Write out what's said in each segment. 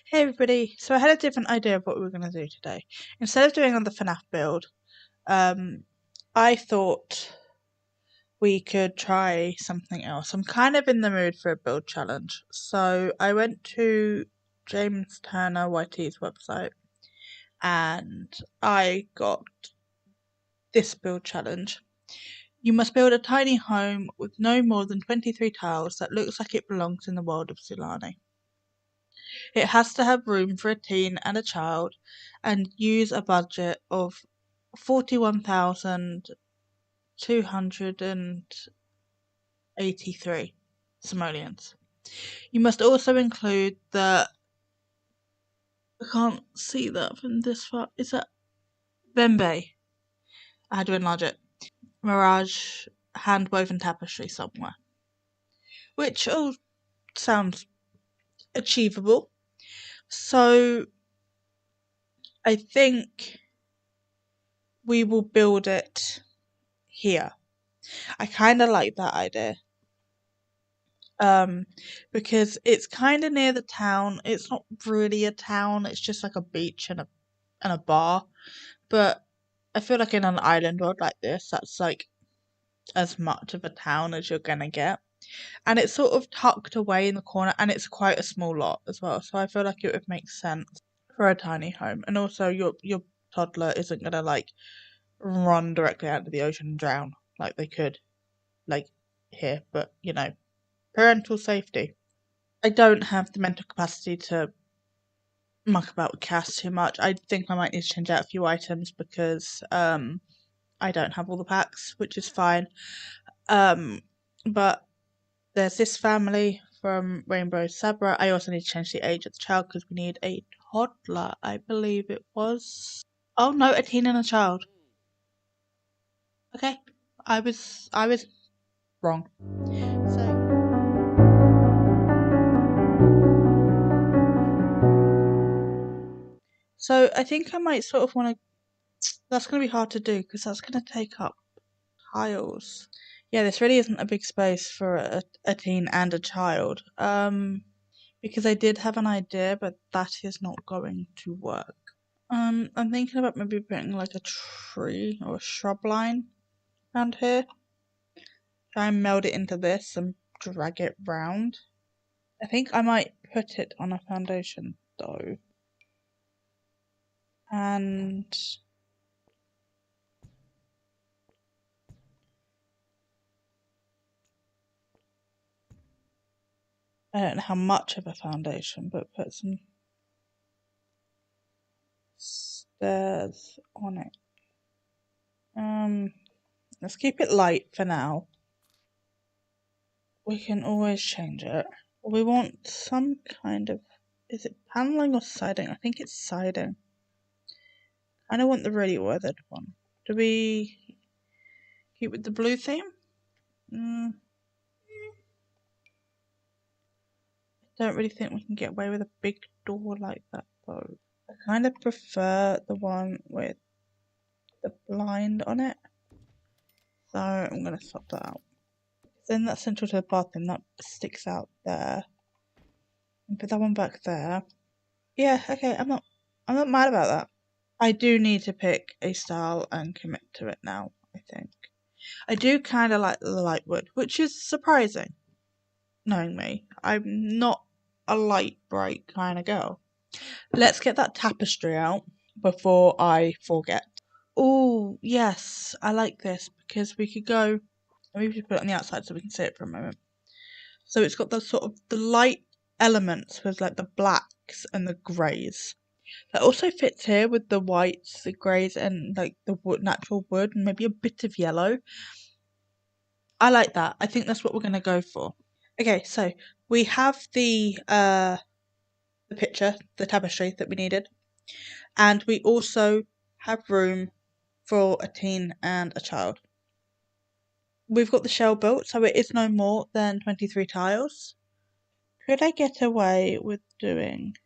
Hey everybody, so I had a different idea of what we were going to do today. Instead of doing on the FNAF build, I thought we could try something else. I'm kind of in the mood for a build challenge. So I went to James Turner YT's website and I got this build challenge. You must build a tiny home with no more than 23 tiles that looks like it belongs in the world of Sulani. It has to have room for a teen and a child and use a budget of 41,283 simoleons. You must also include the, I can't see that from this far, is that Bembe? I had to enlarge it. Mirage hand-woven tapestry somewhere. Which all sounds achievable. So I think we will build it here. I kind of like that idea. Because it's kind of near the town. It's not really a town. It's just like a beach and a bar. But I feel like in an island world like this, that's like as much of a town as you're gonna get. And it's sort of tucked away in the corner, and it's quite a small lot as well. So I feel like it would make sense for a tiny home. And also, your toddler isn't gonna like run directly out into the ocean and drown like they could, like here. But you know, parental safety. I don't have the mental capacity to muck about with cast too much. I think I might need to change out a few items because I don't have all the packs, which is fine. But there's this family from Rainbow Sabra. I also need to change the age of the child because we need a toddler, I believe it was. Oh no, a teen and a child. Okay, I was wrong. So I think I might sort of want to. That's going to be hard to do because that's going to take up tiles. Yeah, this really isn't a big space for a teen and a child. Because I did have an idea, but that is not going to work. I'm thinking about maybe putting like a tree or a shrub line around here. Try and meld it into this and drag it round. I think I might put it on a foundation though. And I don't know how much of a foundation, but put some stairs on it. Let's keep it light for now. We can always change it. We want some kind of, is it paneling or siding? I think it's siding. I don't want the really weathered one. Do we keep with the blue theme? I don't really think we can get away with a big door like that though. I kind of prefer the one with the blind on it. So I'm going to swap that out. Then that's central to the bathroom, that sticks out there. And put that one back there. Yeah, okay, I'm not mad about that. I do need to pick a style and commit to it now, I think. I do kind of like the light wood, which is surprising, knowing me. I'm not a light, bright kind of girl. Let's get that tapestry out before I forget. Oh, yes, I like this because we could go, maybe we should put it on the outside so we can see it for a moment. So it's got the sort of the light elements with like the blacks and the greys. That also fits here with the whites, the greys, and like the wood, natural wood, and maybe a bit of yellow. I like that. I think that's what we're gonna go for. Okay, so we have the picture, the tapestry that we needed, and we also have room for a teen and a child. We've got the shell built, so it is no more than 23 tiles. Could I get away with doing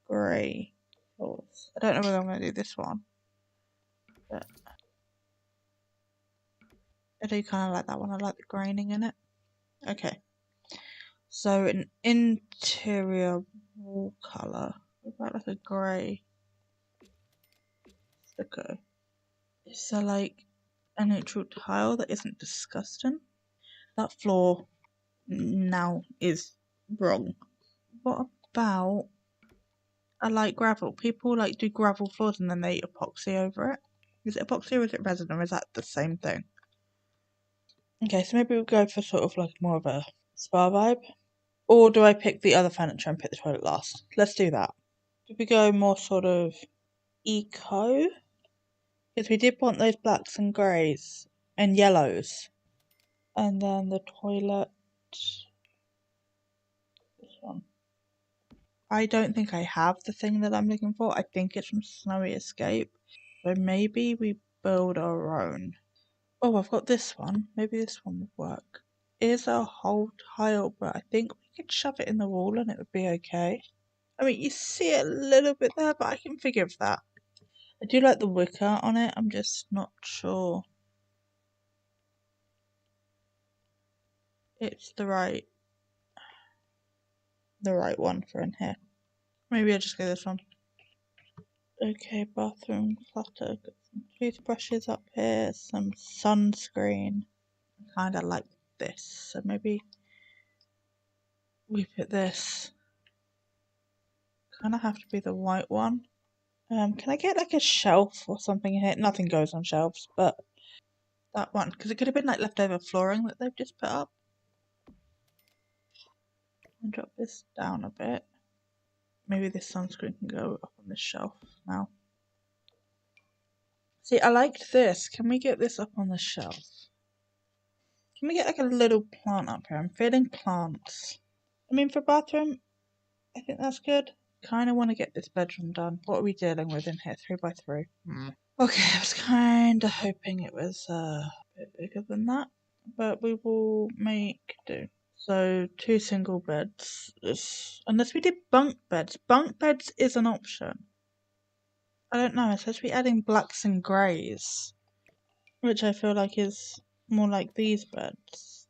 grey floors? I don't know whether I'm going to do this one, but I do kind of like that one. I like the graining in it. Okay, so an interior wall colour. What about like a grey stucco? Is there like a neutral tile that isn't disgusting? That floor now is wrong. What about I like gravel? People like do gravel floors and then they epoxy over it. Is it epoxy or is it resin or is that the same thing? Okay, so maybe we'll go for sort of like more of a spa vibe. Or do I pick the other furniture and pick the toilet last? Let's do that. Do we go more sort of eco? Because we did want those blacks and greys and yellows. And then the toilet. This one. I don't think I have the thing that I'm looking for. I think it's from Snowy Escape. So maybe we build our own. Oh, I've got this one. Maybe this one would work. It is a whole tile, but I think we could shove it in the wall and it would be okay. I mean, you see it a little bit there, but I can forgive that. I do like the wicker on it. I'm just not sure it's the right one for in here. Maybe I'll just go this one. Okay, bathroom clutter. Got some toothbrushes up here, some sunscreen. I kinda like this, so maybe we put this. Kinda have to be the white one. Can I get like a shelf or something in here? Nothing goes on shelves, but that one, because it could have been like leftover flooring that they've just put up. I'll drop this down a bit. Maybe this sunscreen can go up on this shelf now. See, I liked this. Can we get this up on the shelf? Can we get like a little plant up here? I'm feeling plants. I mean, for bathroom, I think that's good. Kind of want to get this bedroom done. What are we dealing with in here? 3x3. Okay, I was kind of hoping it was a bit bigger than that, but we will make do. So 2 single beds. Unless we did bunk beds. Bunk beds is an option. I don't know. It's supposed to be adding blacks and greys, which I feel like is more like these beds.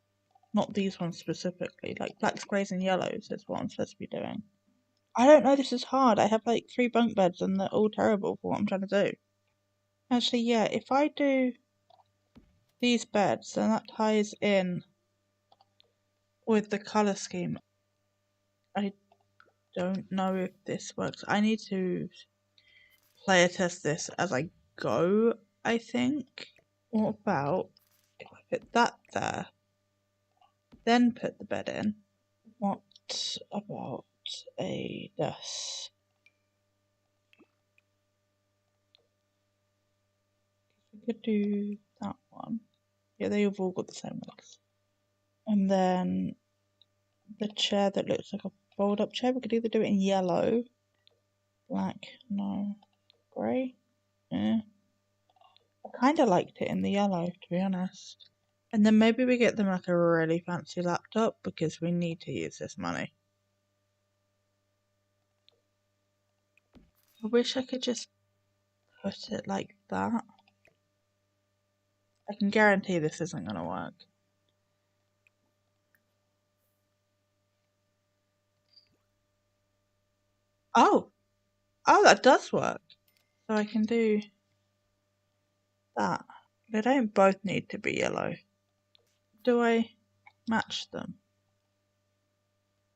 Not these ones specifically. Like blacks, greys, and yellows is what I'm supposed to be doing. I don't know. This is hard. I have like 3 bunk beds and they're all terrible for what I'm trying to do. Actually, yeah. If I do these beds, then that ties in with the color scheme. I don't know if this works. I need to player test this as I go, I think. What about if I put that there, then put the bed in? What about a desk? We could do that one. Yeah, they've all got the same legs. And then the chair that looks like a fold up chair, we could either do it in yellow, black, no, grey. I kind of liked it in the yellow, to be honest. And then maybe we get them like a really fancy laptop because we need to use this money. I wish I could just put it like that. I can guarantee this isn't going to work. Oh! Oh, that does work. So I can do that. They don't both need to be yellow. Do I match them?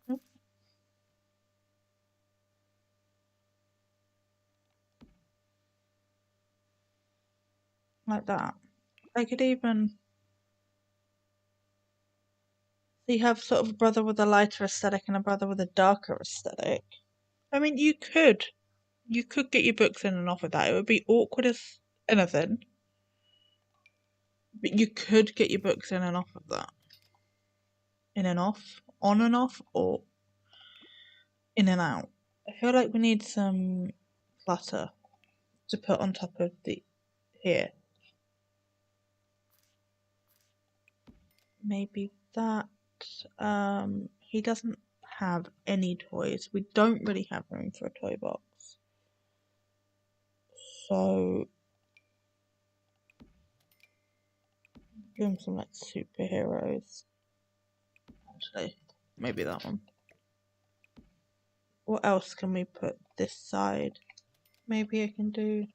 Nope. Like that. I could even... So you have sort of a brother with a lighter aesthetic and a brother with a darker aesthetic. I mean, you could get your books in and off with that. It would be awkward as anything. But you could get your books in and off of that. In and off, on and off, or in and out. I feel like we need some clutter to put on top of the here. Maybe that. He doesn't have any toys. We don't really have room for a toy box. So give him some like superheroes. Actually, maybe that one. What else can we put this side. Maybe I can do...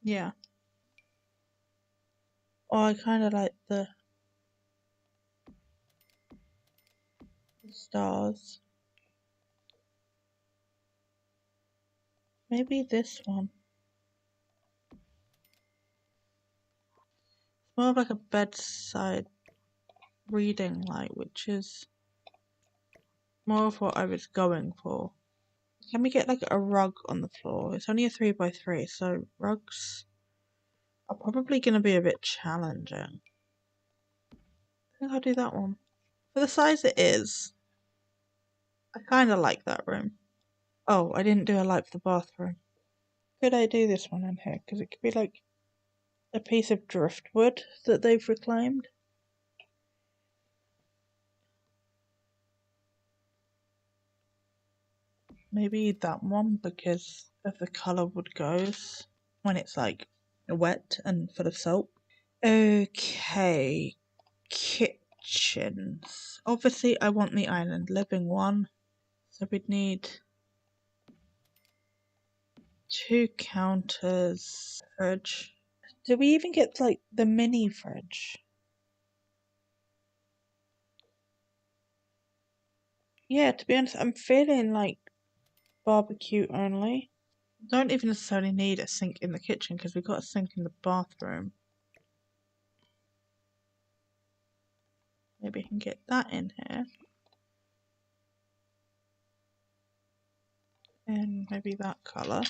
yeah. Oh, I kind of like the stars. Maybe this one. It's more of like a bedside reading light, which is more of what I was going for. Can we get like a rug on the floor? It's only a 3x3, so rugs are probably going to be a bit challenging. I think I'll do that one. For the size it is, I kind of like that room. Oh, I didn't do a light for the bathroom. Could I do this one in here? Because it could be like a piece of driftwood that they've reclaimed. Maybe that one because of the colour wood goes when it's like wet and full of salt. Okay, kitchens. Obviously I want the island living one, so we'd need 2 counters, fridge. Do we even get like the mini fridge? Yeah, to be honest, I'm feeling like barbecue only. Don't even necessarily need a sink in the kitchen because we've got a sink in the bathroom. Maybe I can get that in here. And maybe that colour.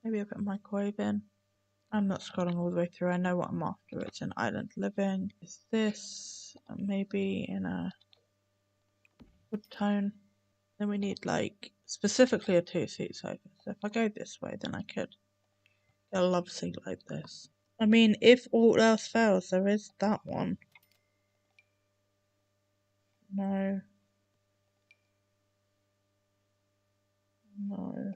Maybe I'll put a microwave in. I'm not scrolling all the way through. I know what I'm after. It's an island living. Is this maybe in a wood tone? Then we need like specifically a 2-seat sofa. So if I go this way, then I could get a love seat like this. I mean, if all else fails, there is that one. No. No.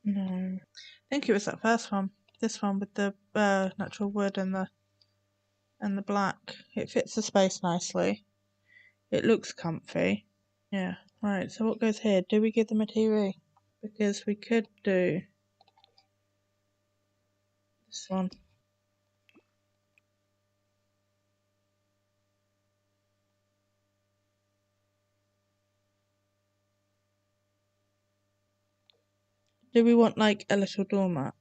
No. I think it was that first one. This one with the natural wood and the black. It fits the space nicely. It looks comfy. Yeah. Right, so what goes here? Do we give them a TV? Because we could do this one. Do we want like a little doormat?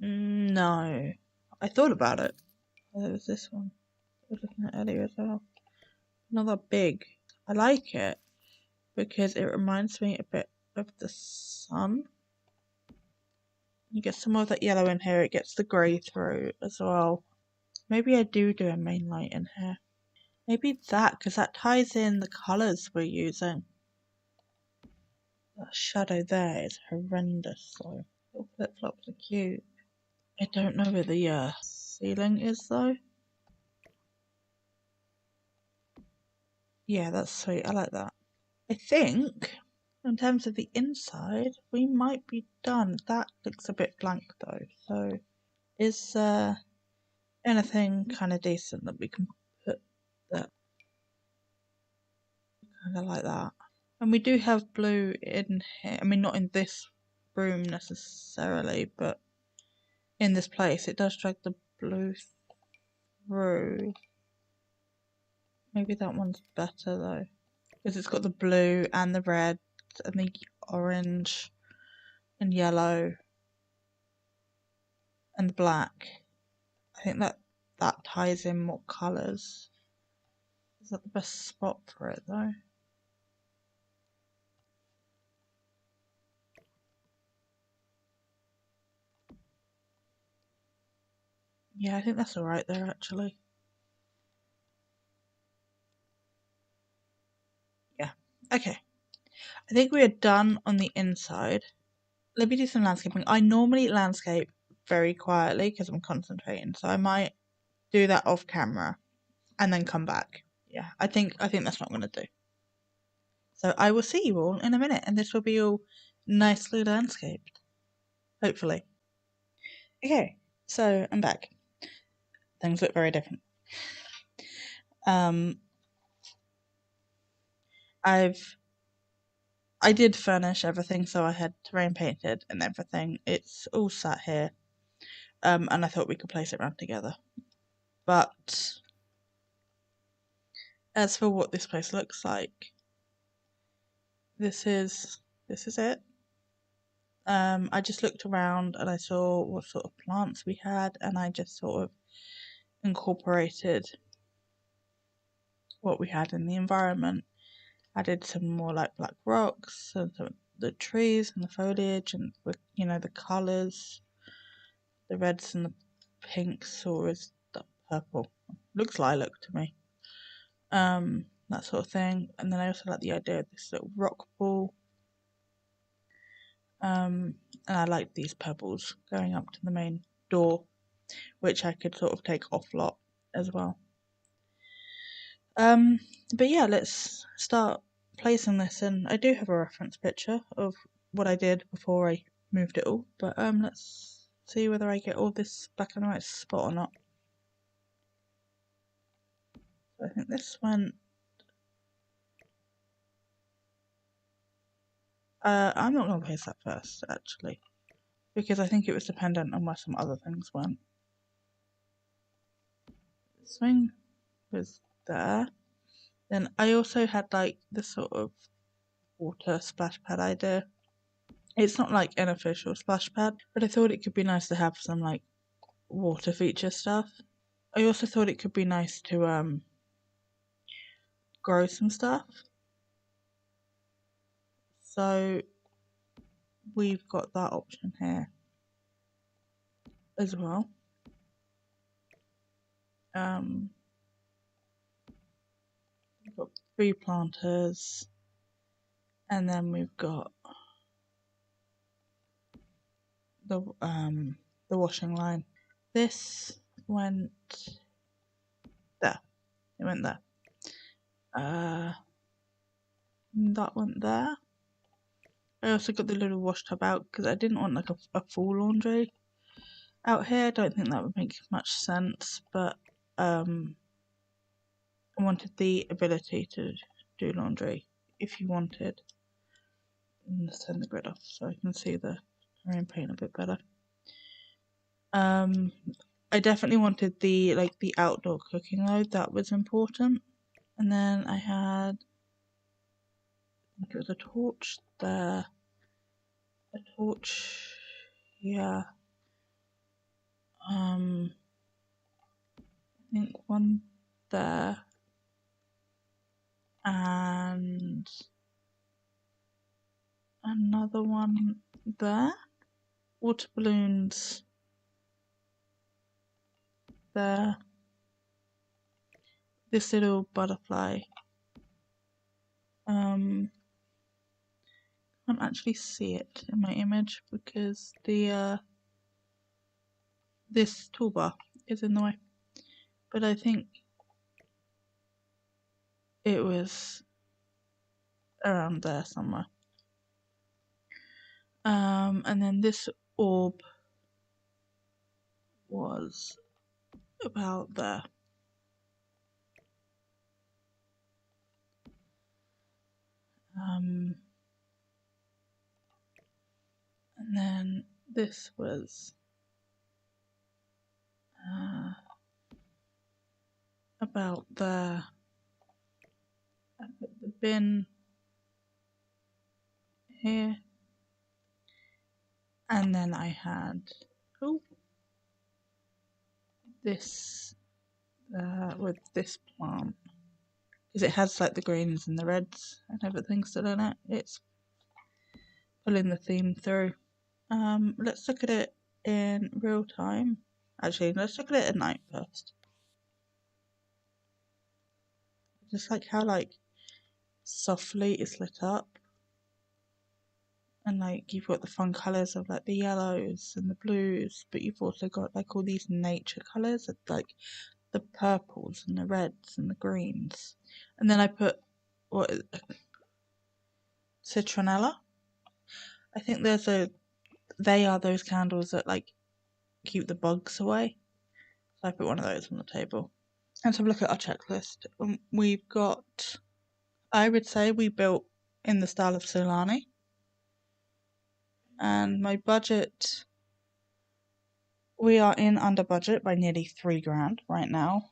No. I thought about it. Oh, there was this one. I was looking at earlier as well. Another big. I like it because it reminds me a bit of the sun. You get some of that yellow in here. It gets the grey through as well. Maybe I do a main light in here. Maybe that, because that ties in the colours we're using. That shadow there is horrendous though. Little flip-flops are cute. I don't know where the ceiling is though. Yeah, that's sweet. I like that. I think in terms of the inside, we might be done. That looks a bit blank though. So is anything kind of decent that we can put that kind of like that? And we do have blue in here. I mean, not in this room necessarily, but in this place, it does drag the blue through. Maybe that one's better though, because it's got the blue and the red and the orange and yellow and the black. I think that ties in more colours. Is that the best spot for it though? Yeah, I think that's alright there actually. Yeah, okay. I think we are done on the inside. Let me do some landscaping. I normally landscape very quietly because I'm concentrating, so I might do that off camera and then come back. Yeah, I think that's what I'm gonna do. So I will see you all in a minute, and this will be all nicely landscaped, hopefully. Okay, so I'm back. Things look very different. I did furnish everything, so I had terrain painted and everything. It's all sat here, and I thought we could place it around together. But as for what this place looks like, this is it. I just looked around and I saw what sort of plants we had, and I just sort of incorporated what we had in the environment. Added some more like black rocks and some of the trees and the foliage and the colours, the reds and the pinks, or is that purple? Looks lilac to me. That sort of thing. And then I also like the idea of this little rock pool. And I like these pebbles going up to the main door, which I could sort of take off lot as well. But yeah, let's start placing this, and I do have a reference picture of what I did before I moved it all, but let's see whether I get all this back on the right spot or not. So I think this went. I'm not going to place that first, actually, because I think it was dependent on where some other things went. The swing was there. Then I also had like this sort of water splash pad idea. It's not like an official splash pad, but I thought it could be nice to have some like water feature stuff. I also thought it could be nice to grow some stuff. So we've got that option here as well. We've got 3 planters, and then we've got the washing line. This went there. It went there. That went there. I also got the little wash tub out because I didn't want like a full laundry out here. I don't think that would make much sense, but I wanted the ability to do laundry if you wanted. Let's turn the grid off so I can see the terrain paint a bit better. I definitely wanted the outdoor cooking though. That was important. And then I had, I think it was a torch there, a torch, yeah. I think one there, and another one there. Water balloons there. This little butterfly. Can't actually see it in my image because the this toolbar is in the way, but I think it was around there somewhere. And then this orb was about there. And then this was about there. I put the bin here, and then I had this with this plant because it has like the greens and the reds and everything still in it. It's pulling the theme through. Let's look at it in real time. Actually, let's look at it at night first. Just like how softly it's lit up, and you've got the fun colours of the yellows and the blues, but you've also got all these nature colours of the purples and the reds and the greens. And then I put citronella. I think they are those candles that like keep the bugs away. So I put one of those on the table. Let's have a look at our checklist. We've got, I would say we built in the style of Sulani. And my budget, we are in under budget by nearly £3 right now.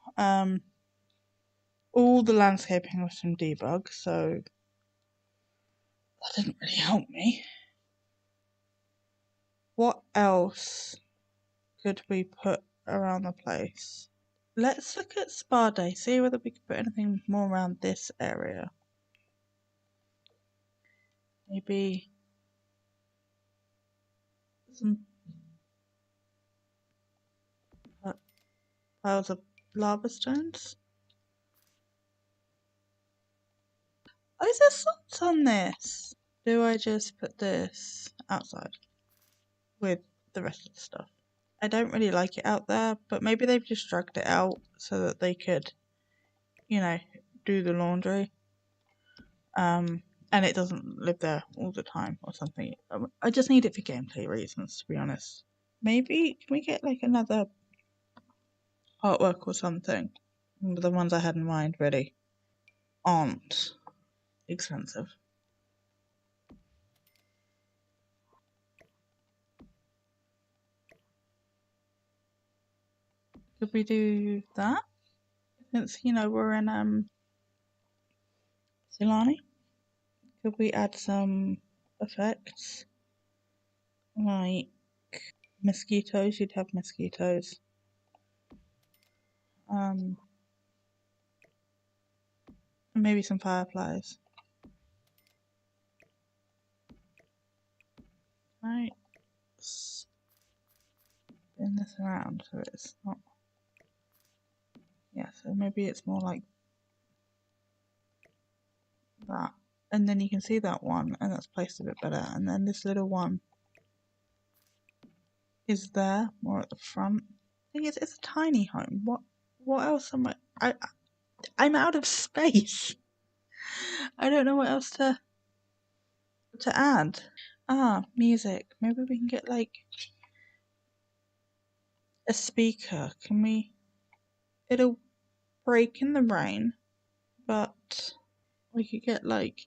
All the landscaping was from debug, so that didn't really help me. What else could we put around the place? Let's look at Spa Day, see whether we could put anything more around this area. Maybe some piles of lava stones. Oh, is there salt on this? Do I just put this outside with the rest of the stuff? I don't really like it out there, but maybe they've just dragged it out so that they could, you know, do the laundry. And it doesn't live there all the time or something. I just need it for gameplay reasons, to be honest. Maybe, can we get like another artwork or something? The ones I had in mind really aren't expensive. Could we do that? Since, you know, we're in Sulani. Could we add some effects? Like mosquitoes, you'd have mosquitoes. Maybe some fireflies. Right. Spin this around so it's not. Yeah, so maybe it's more like that. And then you can see that one, and that's placed a bit better. And then this little one is there, more at the front. The thing is, it's a tiny home. What else am I'm out of space. I don't know what else to add. Ah, music. Maybe we can get like a speaker. Can we? It'll break in the rain, but we could get like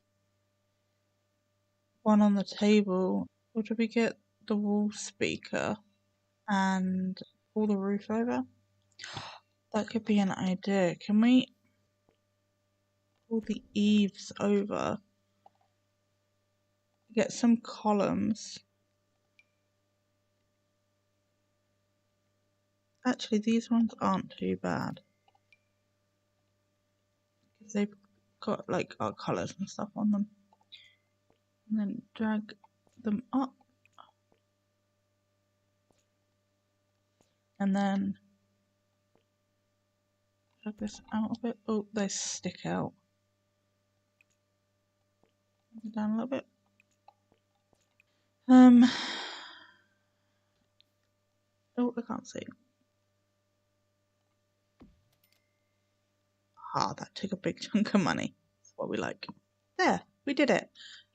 one on the table. Or do we get the wall speaker and pull the roof over? That could be an idea. Can we pull the eaves over? Get some columns. Actually, these ones aren't too bad. Because they've got like art colours and stuff on them. And then drag them up. And then drag this out a bit. Oh, they stick out. Down a little bit. Oh, I can't see. Ah, that took a big chunk of money. That's what we like. There, we did it.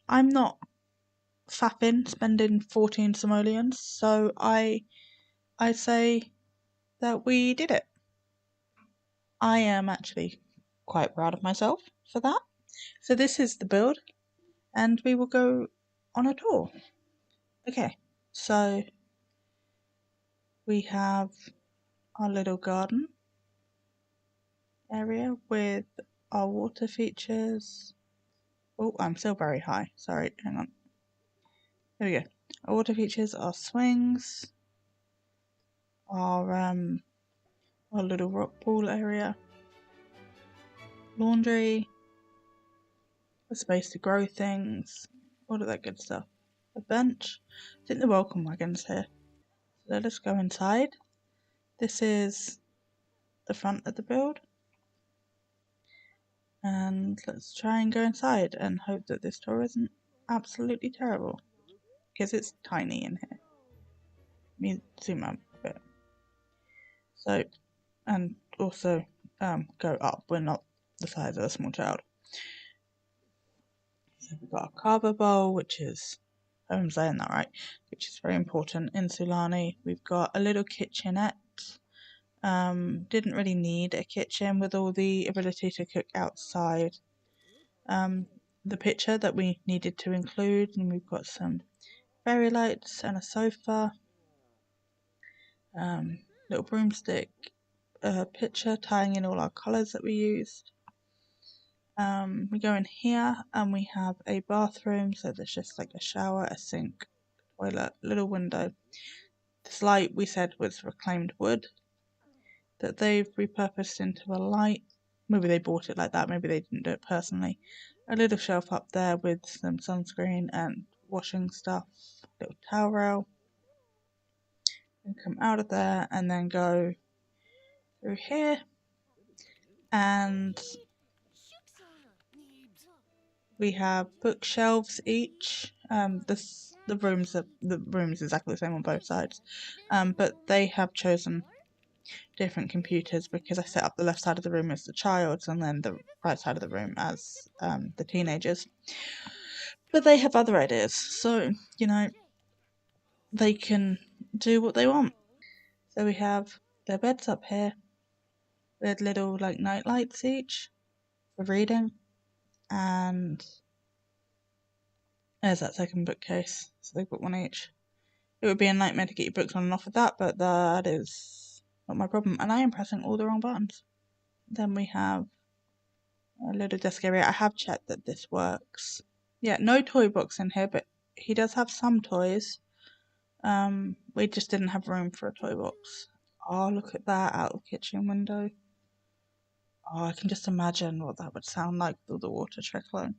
I'm not faffing spending 14 simoleons, so I say that we did it. I am actually quite proud of myself for that. So this is the build, and we will go on a tour. Okay, so we have our little garden area with our water features. Oh, I'm still very high. Sorry, hang on. There we go. Our water features are swings, our little rock pool area, laundry, a space to grow things, all of that good stuff. A bench. I think the welcome wagon's here. So let us go inside. This is the front of the build. And let's try and go inside and hope that this tour isn't absolutely terrible. Because it's tiny in here. Let me zoom out a bit. So, and also go up. We're not the size of a small child. So we've got a carver bowl, which is, I hope I'm saying that right, which is very important in Sulani. We've got a little kitchenette. Didn't really need a kitchen with all the ability to cook outside. The picture that we needed to include, and we've got some fairy lights and a sofa, little broomstick, picture tying in all our colours that we used. We go in here and we have a bathroom, so there's just like a shower, a sink, toilet, little window. This light we said was reclaimed wood that they've repurposed into a light. Maybe they bought it like that, maybe they didn't do it personally. A little shelf up there with some sunscreen and washing stuff, little towel rail. And come out of there and then go through here, and we have bookshelves each. The rooms exactly the same on both sides, but they have chosen different computers because I set up the left side of the room as the child's and then the right side of the room as the teenagers. But they have other ideas, so they can do what they want. So we have their beds up here with little like night lights each for reading, and there's that second bookcase. So they've got one each. It would be a nightmare to get your books on and off of that, but that is not my problem. And I am pressing all the wrong buttons. Then we have a little desk area. I have checked that this works. Yeah, no toy box in here, but he does have some toys. We just didn't have room for a toy box. Oh, look at that out of the kitchen window. Oh, I can just imagine what that would sound like with all the water trickling.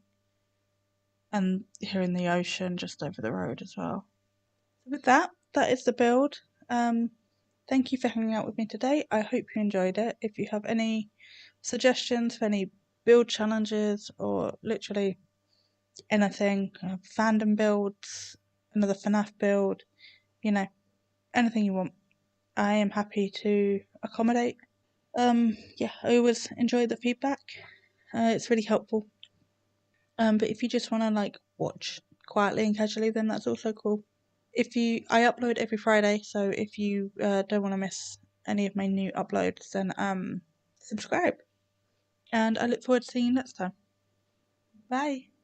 And hearing the ocean just over the road as well. So with that is the build. Thank you for hanging out with me today. I hope you enjoyed it. If you have any suggestions for any build challenges or literally anything, fandom builds, another FNAF build, anything you want, I am happy to accommodate. Yeah, I always enjoy the feedback. It's really helpful. But if you just want to watch quietly and casually, then that's also cool. I upload every Friday, so if you don't want to miss any of my new uploads, then subscribe. And I look forward to seeing you next time. Bye.